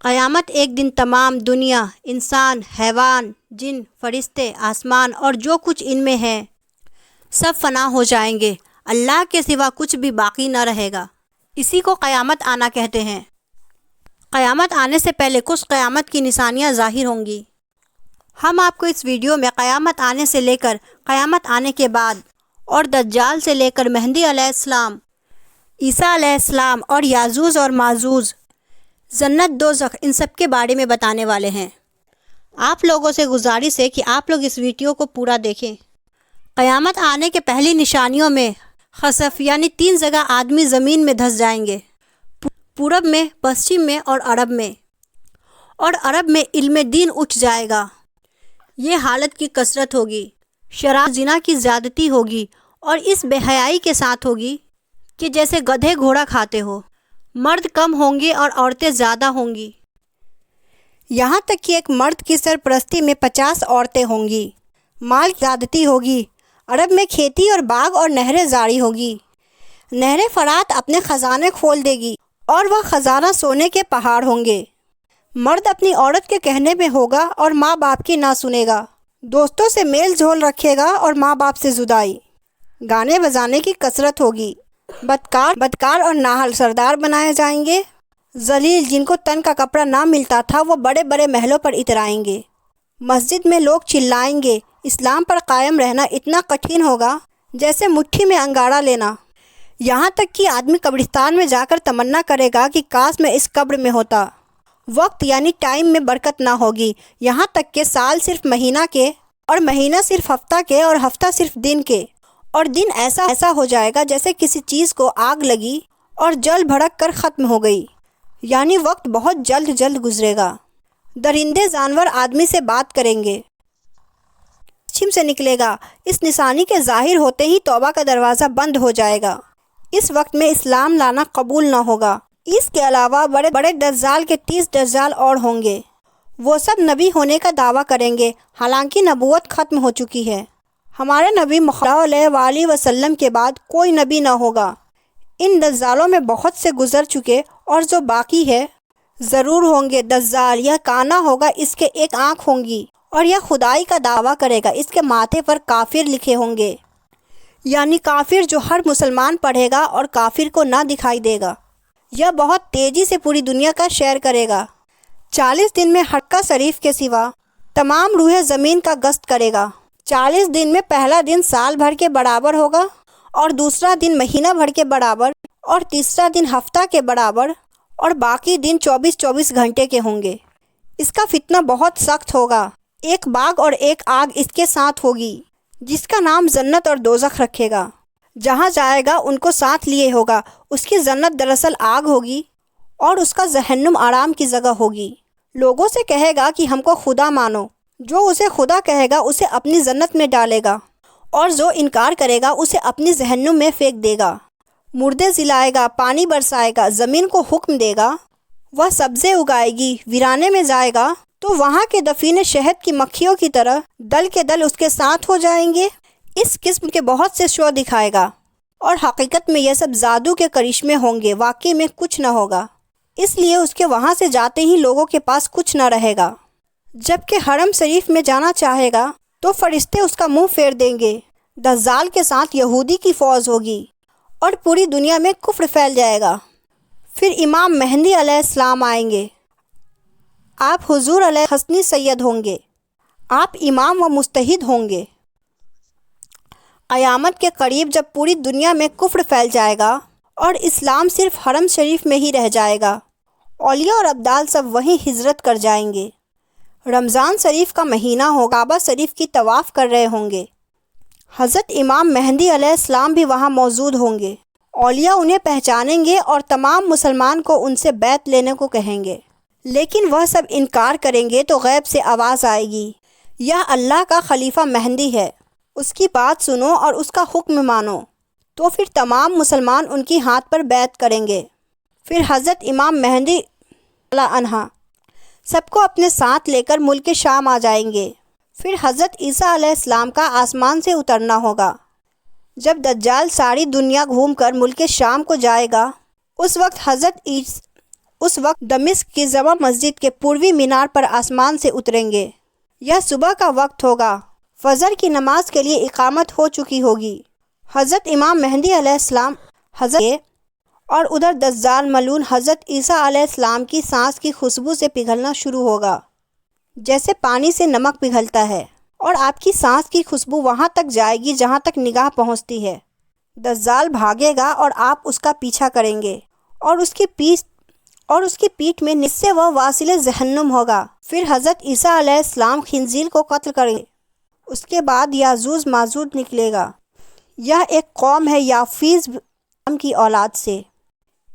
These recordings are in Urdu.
قیامت ایک دن تمام دنیا، انسان، حیوان، جن، فرشتے، آسمان اور جو کچھ ان میں ہے سب فنا ہو جائیں گے۔ اللہ کے سوا کچھ بھی باقی نہ رہے گا۔ اسی کو قیامت آنا کہتے ہیں۔ قیامت آنے سے پہلے کچھ قیامت کی نشانیاں ظاہر ہوں گی۔ ہم آپ کو اس ویڈیو میں قیامت آنے سے لے کر قیامت آنے کے بعد اور دجال سے لے کر مہدی علیہ السلام، عیسیٰ علیہ السلام اور یاجوج اور ماجوج، جنت دوزخ، ان سب کے بارے میں بتانے والے ہیں۔ آپ لوگوں سے گزارش ہے کہ آپ لوگ اس ویڈیو کو پورا دیکھیں۔ قیامت آنے کے پہلی نشانیوں میں خسف یعنی 3 جگہ آدمی زمین میں دھس جائیں گے، پورب میں، پشچم میں اور عرب میں۔ اور عرب میں علم دین اٹھ جائے گا۔ یہ حالت کی کثرت ہوگی، شراب زنا کی زیادتی ہوگی اور اس بے حیائی کے ساتھ ہوگی کہ جیسے گدھے گھوڑا کھاتے ہو۔ مرد کم ہوں گے اور عورتیں زیادہ ہوں گی، یہاں تک کہ ایک مرد کی سرپرستی میں 50 عورتیں ہوں گی۔ مال کی زیادتی ہوگی۔ عرب میں کھیتی اور باغ اور نہریں جاری ہوگی۔ نہر فرات اپنے خزانے کھول دے گی اور وہ خزانہ سونے کے پہاڑ ہوں گے۔ مرد اپنی عورت کے کہنے میں ہوگا اور ماں باپ کی نہ سنے گا۔ دوستوں سے میل جول رکھے گا اور ماں باپ سے جدائی۔ گانے بجانے کی کثرت ہوگی۔ بدکار اور نااہل سردار بنائے جائیں گے۔ ذلیل جن کو تن کا کپڑا نہ ملتا تھا وہ بڑے بڑے محلوں پر اترائیں گے۔ مسجد میں لوگ چلائیں گے۔ اسلام پر قائم رہنا اتنا کٹھن ہوگا جیسے مٹھی میں انگارہ لینا۔ یہاں تک کہ آدمی قبرستان میں جا کر تمنا کرے گا کہ کاش میں اس قبر میں ہوتا۔ وقت یعنی ٹائم میں برکت نہ ہوگی، یہاں تک کہ سال صرف مہینہ کے اور مہینہ صرف ہفتہ کے اور ہفتہ صرف دن کے، اور دن ایسا ہو جائے گا جیسے کسی چیز کو آگ لگی اور جل بھڑک کر ختم ہو گئی، یعنی وقت بہت جلد گزرے گا۔ درندے جانور آدمی سے بات کریں گے۔ پشچم سے نکلے گا۔ اس نشانی کے ظاہر ہوتے ہی توبہ کا دروازہ بند ہو جائے گا۔ اس وقت میں اسلام لانا قبول نہ ہوگا۔ اس کے علاوہ بڑے دجال کے 30 دجال اور ہوں گے۔ وہ سب نبی ہونے کا دعویٰ کریں گے، حالانکہ نبوت ختم ہو چکی ہے۔ ہمارے نبی محمد صلی اللہ علیہ وسلم کے بعد کوئی نبی نہ ہوگا۔ ان دجالوں میں بہت سے گزر چکے اور جو باقی ہے ضرور ہوں گے۔ دجال یہ کانا ہوگا، اس کے ایک آنکھ ہوں گی اور یہ خدائی کا دعویٰ کرے گا۔ اس کے ماتھے پر کافر لکھے ہوں گے، یعنی کافر جو ہر مسلمان پڑھے گا اور کافر کو نہ دکھائی دے گا۔ یہ بہت تیزی سے پوری دنیا کا سیر کرے گا۔ 40 دن میں حرکہ شریف کے سوا تمام روح زمین کا گشت کرے گا۔ 40 دن میں پہلا دن سال بھر کے برابر ہوگا اور دوسرا دن مہینہ بھر کے برابر اور تیسرا دن ہفتہ کے برابر اور باقی دن 24 گھنٹے کے ہوں گے۔ اس کا فتنہ بہت سخت ہوگا۔ ایک باغ اور ایک آگ اس کے ساتھ ہوگی جس کا نام جنت اور دوزخ رکھے گا۔ جہاں جائے گا ان کو ساتھ لیے ہوگا۔ اس کی جنت دراصل آگ ہوگی اور اس کا جہنم آرام کی جگہ ہوگی۔ لوگوں سے کہے گا کہ ہم کو خدا مانو۔ جو اسے خدا کہے گا اسے اپنی جنت میں ڈالے گا اور جو انکار کرے گا اسے اپنی جہنم میں پھینک دے گا۔ مردے جلائے گا، پانی برسائے گا، زمین کو حکم دے گا، وہ سبزے اگائے گی۔ ویرانے میں جائے گا تو وہاں کے دفینے شہد کی مکھیوں کی طرح دل کے دل اس کے ساتھ ہو جائیں گے۔ اس قسم کے بہت سے شو دکھائے گا اور حقیقت میں یہ سب جادو کے کرشمے ہوں گے، واقعی میں کچھ نہ ہوگا۔ اس لیے اس کے وہاں سے جاتے ہی لوگوں کے پاس کچھ نہ رہے گا۔ جبکہ حرم شریف میں جانا چاہے گا تو فرشتے اس کا منہ پھیر دیں گے۔ دجال کے ساتھ یہودی کی فوج ہوگی اور پوری دنیا میں کفر پھیل جائے گا۔ پھر امام مہدی علیہ السلام آئیں گے۔ آپ حضور علیہ حسنی سید ہوں گے۔ آپ امام و مجتہد ہوں گے۔ قیامت کے قریب جب پوری دنیا میں کفر پھیل جائے گا اور اسلام صرف حرم شریف میں ہی رہ جائے گا، اولیاء اور ابدال سب وہیں ہجرت کر جائیں گے۔ رمضان شریف کا مہینہ ہو، کعبہ شریف کی طواف کر رہے ہوں گے۔ حضرت امام مہدی علیہ السلام بھی وہاں موجود ہوں گے۔ اولیاء انہیں پہچانیں گے اور تمام مسلمان کو ان سے بیعت لینے کو کہیں گے، لیکن وہ سب انکار کریں گے تو غیب سے آواز آئے گی، یہ اللہ کا خلیفہ مہدی ہے، اس کی بات سنو اور اس کا حکم مانو۔ تو پھر تمام مسلمان ان کی ہاتھ پر بیعت کریں گے۔ پھر حضرت امام مہدی اللہ عنہ سب کو اپنے ساتھ لے کر ملک شام آ جائیں گے۔ پھر حضرت عیسیٰ علیہ السلام کا آسمان سے اترنا ہوگا۔ جب دجال ساری دنیا گھوم کر ملک شام کو جائے گا، اس وقت اس وقت دمشق کی جامع مسجد کے پوروی مینار پر آسمان سے اتریں گے۔ یہ صبح کا وقت ہوگا، فجر کی نماز کے لیے اقامت ہو چکی ہوگی۔ حضرت امام مہدی علیہ السلام اور ادھر دجال ملعون حضرت عیسیٰ علیہ السلام کی سانس کی خوشبو سے پگھلنا شروع ہوگا، جیسے پانی سے نمک پگھلتا ہے، اور آپ کی سانس کی خوشبو وہاں تک جائے گی جہاں تک نگاہ پہنچتی ہے۔ دجال بھاگے گا اور آپ اس کا پیچھا کریں گے، اور اس کی پیٹھ میں نصف و واصل جہنم ہوگا۔ پھر حضرت عیسیٰ علیہ السلام خنزیر کو قتل کریں گے۔ اس کے بعد یاجوج ماجوج نکلے گا۔ یہ ایک قوم ہے یافیز کی اولاد سے۔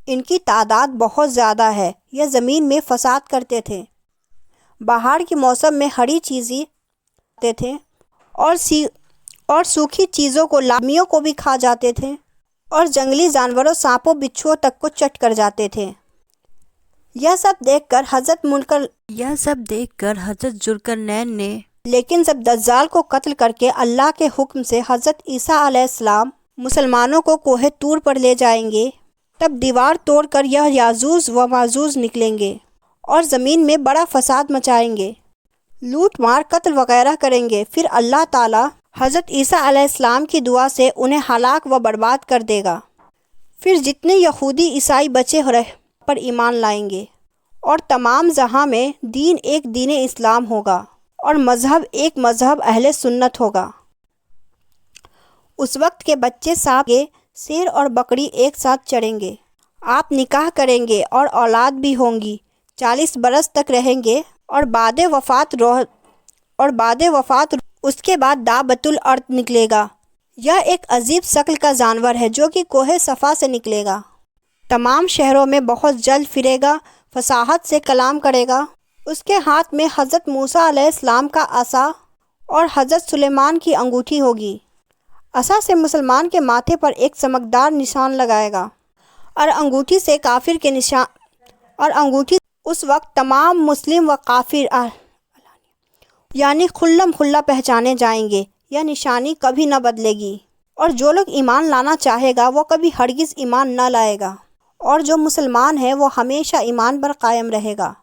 ان کی تعداد بہت زیادہ ہے۔ یہ زمین میں فساد کرتے تھے، بہار کے موسم میں ہری چیزیں کھاتے تھے، اور سوکھی چیزوں کو لامیوں کو بھی کھا جاتے تھے، اور جنگلی جانوروں سانپوں بچھوؤں تک کو چٹ کر جاتے تھے۔ یہ سب دیکھ کر حضرت ذوالقرنین نے لیکن جب دجال کو قتل کر کے اللہ کے حکم سے حضرت عیسیٰ علیہ السلام مسلمانوں کو کوہ طور پر لے جائیں گے، تب دیوار توڑ کر یہ یاجوج و ماجوج نکلیں گے اور زمین میں بڑا فساد مچائیں گے، لوٹ مار قتل وغیرہ کریں گے۔ پھر اللہ تعالیٰ حضرت عیسیٰ علیہ السلام کی دعا سے انہیں ہلاک و برباد کر دے گا۔ پھر جتنے یہودی عیسائی بچے رہے پر ایمان لائیں گے، اور تمام جہاں میں دین ایک دین اسلام ہوگا، اور مذہب ایک مذہب اہل سنت ہوگا۔ اس وقت کے بچے سانپ کے شیر اور بکری ایک ساتھ چڑھیں گے۔ آپ نکاح کریں گے اور اولاد بھی ہوں گی، 40 برس تک رہیں گے، اور بعد وفات اس کے بعد دابۃ الارض نکلے گا۔ یہ ایک عجیب شکل کا جانور ہے جو کہ کوہ صفا سے نکلے گا۔ تمام شہروں میں بہت جلد پھرے گا، فصاحت سے کلام کرے گا۔ اس کے ہاتھ میں حضرت موسیٰ علیہ السلام کا عصا اور حضرت سلیمان کی انگوٹھی ہوگی۔ عصا سے مسلمان کے ماتھے پر ایک چمکدار نشان لگائے گا، اور انگوٹھی سے کافر کے نشان، اور انگوٹھی اس وقت تمام مسلم و کافر یعنی کھلم کھلا پہچانے جائیں گے۔ یہ نشانی کبھی نہ بدلے گی، اور جو لوگ ایمان لانا چاہے گا وہ کبھی ہرگز ایمان نہ لائے گا، اور جو مسلمان ہے وہ ہمیشہ ایمان پر قائم رہے گا۔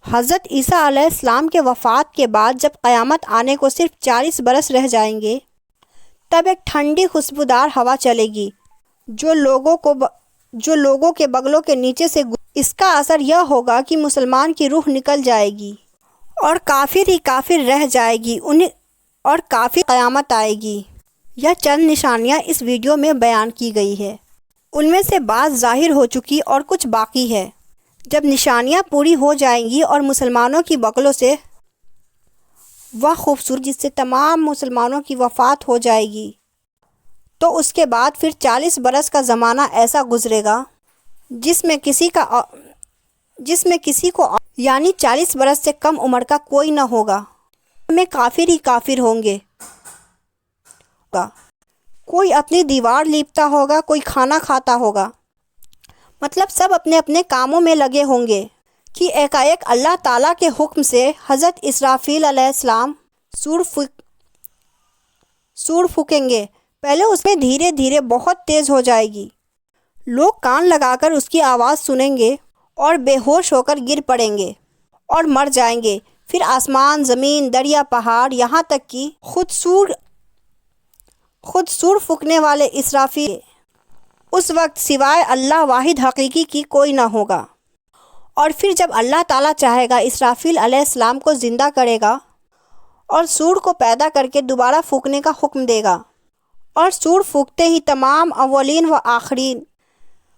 حضرت عیسیٰ علیہ السلام کے وفات کے بعد جب قیامت آنے کو صرف 40 برس رہ جائیں گے، تب ایک ٹھنڈی خوشبودار ہوا چلے گی جو لوگوں کے بغلوں کے نیچے سے اس کا اثر یہ ہوگا کہ مسلمان کی روح نکل جائے گی، اور کافر ہی کافر رہ جائے گی، اور کافر قیامت آئے گی۔ یہ چند نشانیاں اس ویڈیو میں بیان کی گئی ہے، ان میں سے بعض ظاہر ہو چکی اور کچھ باقی ہے۔ جب نشانیاں پوری ہو جائیں گی اور مسلمانوں کی بغلوں سے وہ خوبصورت جس سے تمام مسلمانوں کی وفات ہو جائے گی، تو اس کے بعد پھر 40 برس کا زمانہ ایسا گزرے گا جس میں کسی کو یعنی 40 برس سے کم عمر کا کوئی نہ ہوگا، میں کافر ہی کافر ہوں گے۔ کوئی اپنی دیوار لیپتا ہوگا، کوئی کھانا کھاتا ہوگا، مطلب سب اپنے اپنے کاموں میں لگے ہوں گے کہ ایک اللہ تعالیٰ کے حکم سے حضرت اسرافیل علیہ السلام سور پھونکیں گے۔ پہلے اس میں دھیرے دھیرے بہت تیز ہو جائے گی، لوگ کان لگا کر اس کی آواز سنیں گے اور بے ہوش ہو کر گر پڑیں گے اور مر جائیں گے۔ پھر آسمان، زمین، دریا، پہاڑ، یہاں تک کہ خود سور پھونکنے والے اسرافیل، اس وقت سوائے اللہ واحد حقیقی کی کوئی نہ ہوگا۔ اور پھر جب اللہ تعالیٰ چاہے گا اسرافیل علیہ السلام کو زندہ کرے گا اور سور کو پیدا کر کے دوبارہ پھونکنے کا حکم دے گا، اور سور پھونکتے ہی تمام اولین و آخرین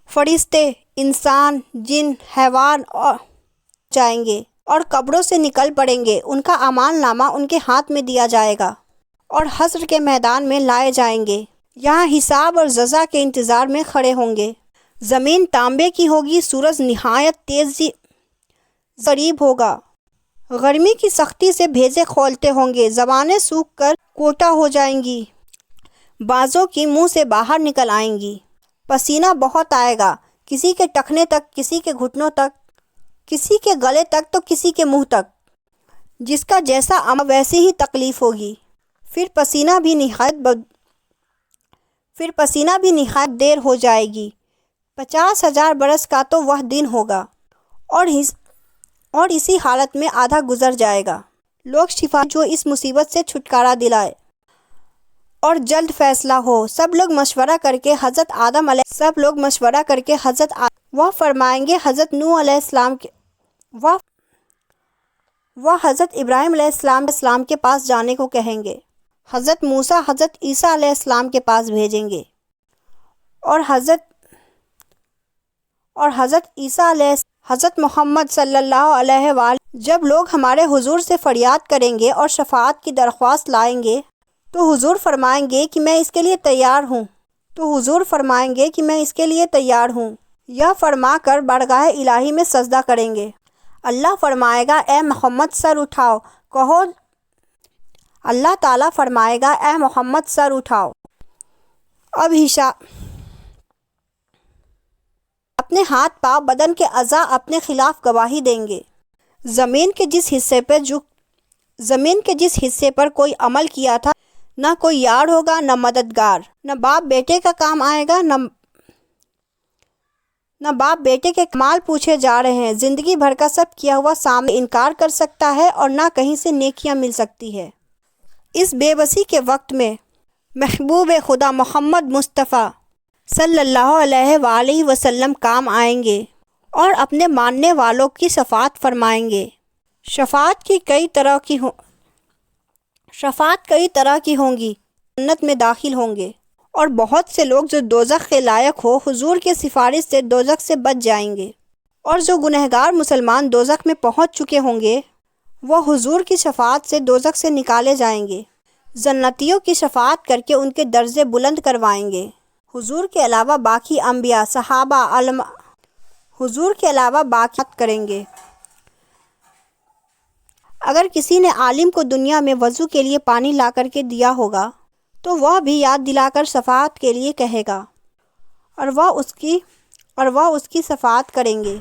فرشتے، انسان، جن، حیوان جائیں گے اور قبروں سے نکل پڑیں گے۔ ان کا اعمال نامہ ان کے ہاتھ میں دیا جائے گا اور حشر کے میدان میں لائے جائیں گے۔ یہاں حساب اور جزا کے انتظار میں کھڑے ہوں گے۔ زمین تانبے کی ہوگی، سورج نہایت تیزی قریب ہوگا، گرمی کی سختی سے بھیجے کھولتے ہوں گے، زبانیں سوکھ کر کوٹا ہو جائیں گی، بازوں کی منہ سے باہر نکل آئیں گی، پسینہ بہت آئے گا، کسی کے ٹخنے تک، کسی کے گھٹنوں تک، کسی کے گلے تک تو کسی کے منہ تک، جس کا جیسا عمل ویسی ہی تکلیف ہوگی۔ پھر پسینہ بھی نہایت دیر ہو جائے گی۔ 50,000 برس کا تو وہ دن ہوگا، اور اسی حالت میں آدھا گزر جائے گا۔ لوگ شفا جو اس مصیبت سے چھٹکارا دلائے اور جلد فیصلہ ہو۔ سب لوگ مشورہ کر کے حضرت وہ فرمائیں گے حضرت نوح علیہ السلام کے وہ حضرت ابراہیم علیہ السلام کے پاس جانے کو کہیں گے۔ حضرت موسیٰ حضرت عیسیٰ علیہ السلام کے پاس بھیجیں گے اور حضرت محمد صلی اللہ علیہ وآلہ جب لوگ ہمارے حضور سے فریاد کریں گے اور شفاعت کی درخواست لائیں گے تو حضور فرمائیں گے کہ میں اس کے لیے تیار ہوں۔ یہ فرما کر بارگاہ الہی میں سجدہ کریں گے۔ اللہ فرمائے گا اے محمد سر اٹھاؤ، کہو اللہ تعالیٰ فرمائے گا اے محمد سر اٹھاؤ۔ اب حساب اپنے ہاتھ پاؤں بدن کے اعضاء اپنے خلاف گواہی دیں گے۔ زمین کے جس حصے پر کوئی عمل کیا تھا نہ کوئی یار ہوگا نہ مددگار، نہ باپ بیٹے کا کام آئے گا، نہ باپ بیٹے کے کمال پوچھے جا رہے ہیں۔ زندگی بھر کا سب کیا ہوا سامنے انکار کر سکتا ہے اور نہ کہیں سے نیکیاں مل سکتی ہے۔ اس بے بسی کے وقت میں محبوب خدا محمد مصطفیٰ صلی اللہ علیہ وآلہ وسلم کام آئیں گے اور اپنے ماننے والوں کی شفاعت فرمائیں گے۔ شفاعت کئی طرح کی ہوں گی۔ جنت میں داخل ہوں گے اور بہت سے لوگ جو دوزخ کے لائق ہو حضور کے سفارش سے دوزخ سے بچ جائیں گے، اور جو گنہگار مسلمان دوزخ میں پہنچ چکے ہوں گے وہ حضور کی شفاعت سے دوزخ سے نکالے جائیں گے۔ جنتیوں کی شفاعت کر کے ان کے درجے بلند کروائیں گے۔ حضور کے علاوہ باقی انبیاء، صحابہ، علماء حضور کے علاوہ باقی کریں گے۔ اگر کسی نے عالم کو دنیا میں وضو کے لیے پانی لا کر کے دیا ہوگا تو وہ بھی یاد دلا کر شفاعت کے لیے کہے گا اور وہ اس کی شفاعت کریں گے۔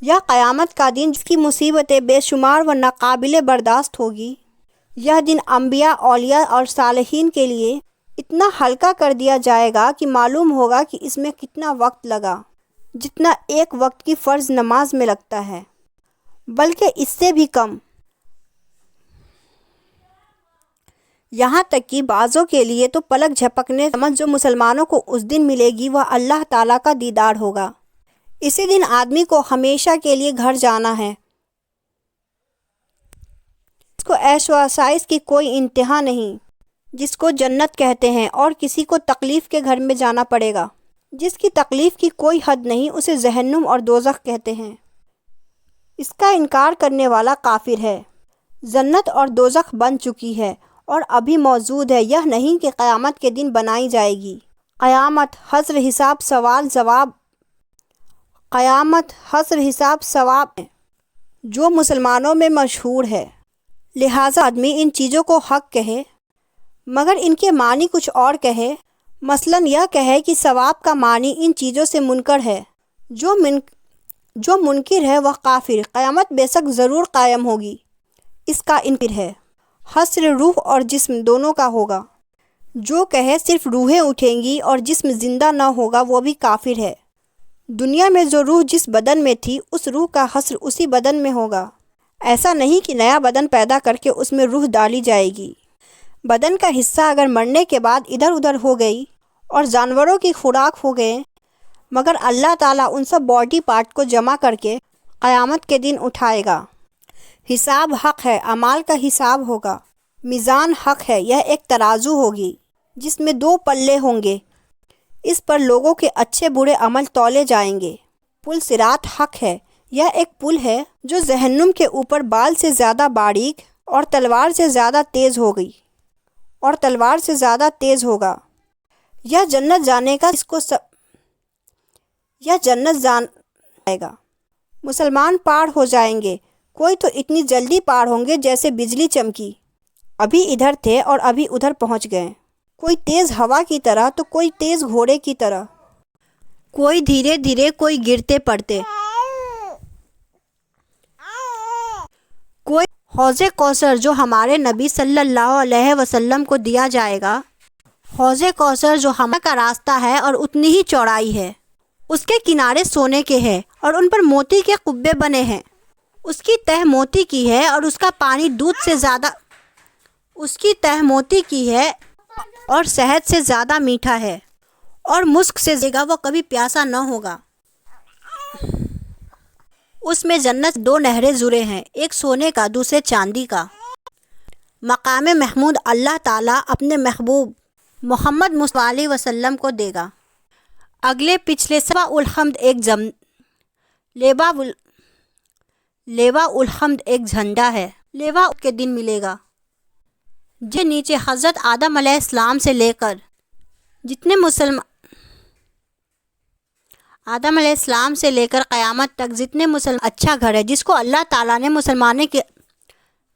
یہ قیامت کا دن جس کی مصیبتیں بے شمار و ناقابل برداشت ہوگی، یہ دن انبیاء، اولیاء اور صالحین کے لیے اتنا ہلکا کر دیا جائے گا کہ معلوم ہوگا کہ اس میں کتنا وقت لگا، جتنا ایک وقت کی فرض نماز میں لگتا ہے، بلکہ اس سے بھی کم۔ یہاں تک کہ بعضوں کے لیے تو پلک جھپکنے سمجھ جو مسلمانوں کو اس دن ملے گی وہ اللہ تعالیٰ کا دیدار ہوگا۔ اسی دن آدمی کو ہمیشہ کے لیے گھر جانا ہے، جس کو عیش و آسائش کی کوئی انتہا نہیں، جس کو جنت کہتے ہیں، اور کسی کو تکلیف کے گھر میں جانا پڑے گا جس کی تکلیف کی کوئی حد نہیں، اسے جہنم اور دوزخ کہتے ہیں۔ اس کا انکار کرنے والا کافر ہے۔ جنت اور دوزخ بن چکی ہے اور ابھی موجود ہے، یہ نہیں کہ قیامت کے دن بنائی جائے گی۔ قیامت، حشر، حساب ثواب ہے جو مسلمانوں میں مشہور ہے، لہٰذا آدمی ان چیزوں کو حق کہے مگر ان کے معنی کچھ اور کہے۔ مثلاً یہ کہے کہ ثواب کا معنی ان چیزوں سے منکر ہے، جو منکر ہے وہ کافر۔ قیامت بے شک ضرور قائم ہوگی، اس کا انکار ہے۔ حشر روح اور جسم دونوں کا ہوگا۔ جو کہے صرف روحیں اٹھیں گی اور جسم زندہ نہ ہوگا وہ بھی کافر ہے۔ دنیا میں جو روح جس بدن میں تھی اس روح کا حشر اسی بدن میں ہوگا۔ ایسا نہیں کہ نیا بدن پیدا کر کے اس میں روح ڈالی جائے گی۔ بدن کا حصہ اگر مرنے کے بعد ادھر ادھر ہو گئی اور جانوروں کی خوراک ہو گئے، مگر اللہ تعالیٰ ان سب باڈی پارٹ کو جمع کر کے قیامت کے دن اٹھائے گا۔ حساب حق ہے، اعمال کا حساب ہوگا۔ میزان حق ہے، یہ ایک ترازو ہوگی جس میں 2 پلے ہوں گے، اس پر لوگوں کے اچھے برے عمل تولے جائیں گے۔ پل صراط حق ہے، یہ ایک پل ہے جو جہنم کے اوپر بال سے زیادہ باریک اور تلوار سے زیادہ تیز ہوگا۔ یہ جنت جانے کا جائے گا۔ مسلمان پار ہو جائیں گے، کوئی تو اتنی جلدی پار ہوں گے جیسے بجلی چمکی، ابھی ادھر تھے اور ابھی ادھر پہنچ گئے۔ کوئی تیز ہوا کی طرح تو کوئی تیز گھوڑے کی طرح، کوئی دھیرے دھیرے، کوئی گرتے پڑتے۔ کوئی حوض کوثر جو ہمارے نبی صلی اللہ علیہ وسلم کو دیا جائے گا، حوض کوثر جو ہمارے کا راستہ ہے اور اتنی ہی چوڑائی ہے، اس کے کنارے سونے کے ہیں اور ان پر موتی کے قبے بنے ہیں۔ اس کی تہ موتی کی ہے اور اس کا پانی دودھ سے زیادہ اور شہد سے زیادہ میٹھا ہے، اور مسک سے زیادہ وہ کبھی پیاسا نہ ہوگا۔ اس میں جنت 2 نہریں جڑے ہیں، ایک سونے کا، دوسرے چاندی کا۔ مقام محمود اللہ تعالیٰ اپنے محبوب محمد صلی اللہ علیہ وسلم کو دے گا۔ اگلے پچھلے لواء الحمد ایک جھنڈا ہے، لواء کے دن ملے گا، جس نیچے حضرت آدم علیہ السلام سے لے کر قیامت تک جتنے مسلمان اچھا گھر ہے، جس کو اللہ تعالیٰ نے مسلمانوں کی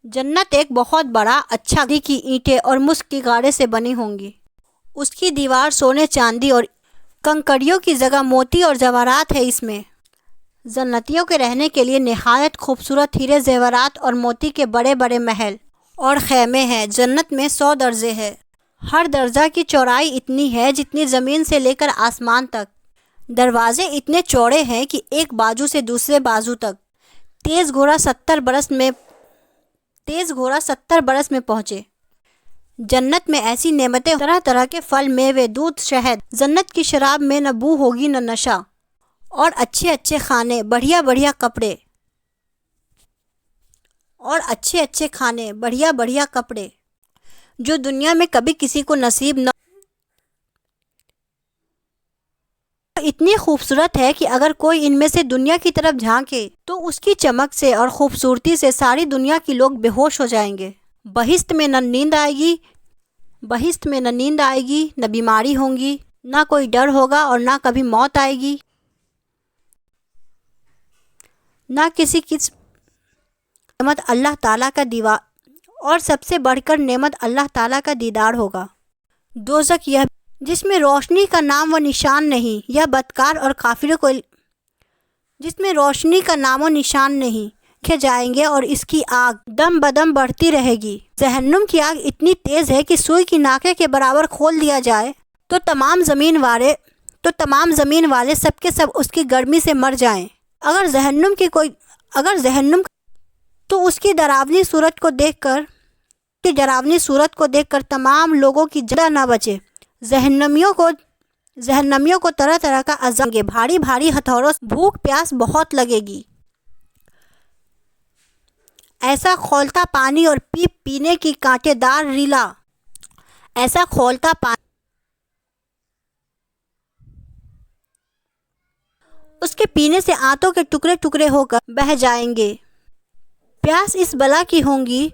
جنت ایک بہت بڑا اچھا گھر کی اینٹیں اور مسک کی گاڑے سے بنی ہوں گی۔ اس کی دیوار سونے، چاندی اور کنکریوں کی جگہ موتی اور جواہرات ہے۔ اس میں جنتیوں کے رہنے کے لیے نہایت خوبصورت ہیرے زیورات اور موتی کے بڑے بڑے محل اور خیمے ہیں۔ جنت میں 100 درجے ہیں، ہر درجہ کی چوڑائی اتنی ہے جتنی زمین سے لے کر آسمان تک۔ دروازے اتنے چوڑے ہیں کہ ایک بازو سے دوسرے بازو تک تیز گھوڑا 70 برس میں پہنچے۔ جنت میں ایسی نعمتیں، طرح طرح کے پھل، میوے، دودھ، شہد۔ جنت کی شراب میں نہ بو ہوگی نہ نشہ، اور اچھے اچھے کھانے، بڑھیا بڑھیا کپڑے جو دنیا میں کبھی کسی کو نصیب نہ۔ اتنی خوبصورت ہے کہ اگر کوئی ان میں سے دنیا کی طرف جھانکے تو اس کی چمک سے اور خوبصورتی سے ساری دنیا کے لوگ بے ہوش ہو جائیں گے۔ بہشت میں نہ نیند آئے گی، نہ بیماری ہوں گی، نہ کوئی ڈر ہوگا، اور نہ کبھی موت آئے گی، نہ کسی قسم نعمت اللہ تعالیٰ کا دیوار، اور سب سے بڑھ کر نعمت اللہ تعالیٰ کا دیدار ہوگا۔ دوزخ یہ جس میں روشنی کا نام و نشان نہیں، یا بدکار اور کافروں کو جس میں روشنی کا نام و نشان نہیں رکھے جائیں گے، اور اس کی آگ دم بدم بڑھتی رہے گی۔ جہنم کی آگ اتنی تیز ہے کہ سوئی کی ناکے کے برابر کھول دیا جائے تو تمام زمین والے سب کے سب اس کی گرمی سے مر جائیں۔ اگر جہنم تو اس کی ڈراؤنی صورت کو دیکھ کر تمام لوگوں کی جان نہ بچے۔ جہنمیوں کو طرح طرح کا عذاب دیں گے، بھاری بھاری ہتھوڑوں سے بھوک پیاس بہت لگے گی، ایسا کھولتا پانی اور پینے کی کانٹے دار ریلا، ایسا کھولتا پانی اس کے پینے سے آنتوں کے ٹکڑے ٹکڑے ہو کر بہہ جائیں گے۔ پیاس اس بلا کی ہوں گی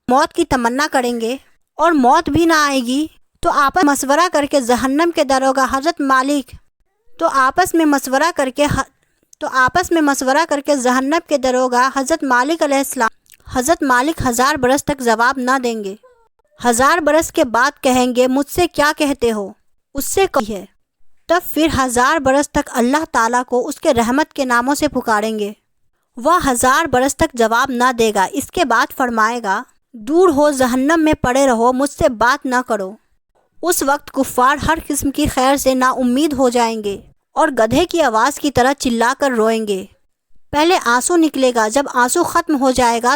موت کی تمنا کریں گے، اور موت بھی نہ آئے گی تو آپس میں مشورہ کر کے جہنم کے داروغہ حضرت مالک علیہ السلام، حضرت مالک 1000 برس تک جواب نہ دیں گے۔ 1000 برس کے بعد کہیں گے مجھ سے کیا کہتے ہو؟ اس سے کہی ہے۔ تب پھر 1000 برس تک اللہ تعالیٰ کو اس کے رحمت کے ناموں سے پکاریں گے، وہ 1000 برس تک جواب نہ دے گا۔ اس کے بعد فرمائے گا دور ہو، جہنم میں پڑے رہو، مجھ سے بات نہ کرو۔ اس وقت کفار ہر قسم کی خیر سے نا امید ہو جائیں گے اور گدھے کی آواز کی طرح چلا کر روئیں گے۔ پہلے آنسو نکلے گا، جب آنسو ختم ہو جائے گا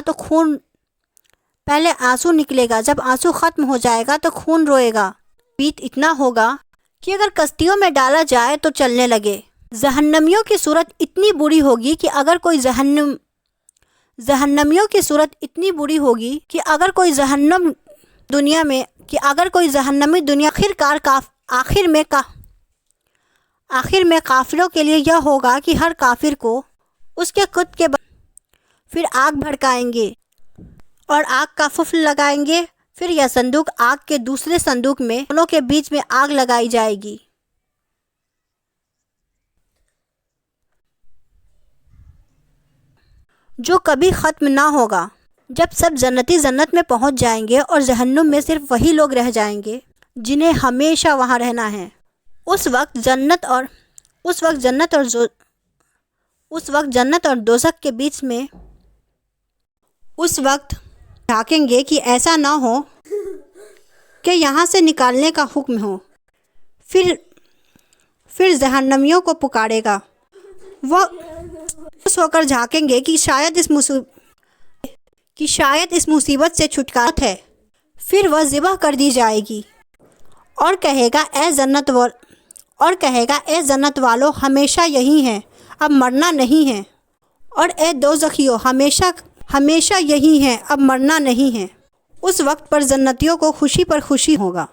تو خون روئے گا۔ پیٹ اتنا ہوگا کہ اگر کشتیوں میں ڈالا جائے تو چلنے لگے۔ جہنمیوں کی صورت اتنی بری ہوگی کہ اگر کوئی جہنمی دنیا آخر میں کافروں کے لیے یہ ہوگا کہ ہر کافر کو اس کے خود کے پھر آگ بھڑکائیں گے اور آگ کا پھل لگائیں گے، پھر یہ صندوق آگ کے دوسرے صندوق میں دونوں کے بیچ میں آگ لگائی جائے گی، جو کبھی ختم نہ ہوگا۔ جب سب جنتی جنت میں پہنچ جائیں گے اور جہنم میں صرف وہی لوگ رہ جائیں گے جنہیں ہمیشہ وہاں رہنا ہے، اس وقت جنت اور دوزخ کے بیچ میں جھانکیں گے کہ ایسا نہ ہو کہ یہاں سے نکالنے کا حکم ہو۔ پھر جہنمیوں کو پکارے گا، وہ خوش ہو کر جھانکیں گے کہ شاید اس مصیبت سے چھٹکارا ہے۔ پھر وہ ذبح کر دی جائے گی اور کہے گا اے جنت والو ہمیشہ یہی ہیں، اب مرنا نہیں ہے، اور اے دوزخیو ہمیشہ یہی ہیں، اب مرنا نہیں ہے۔ اس وقت پر جنتیوں کو خوشی پر خوشی ہوگا۔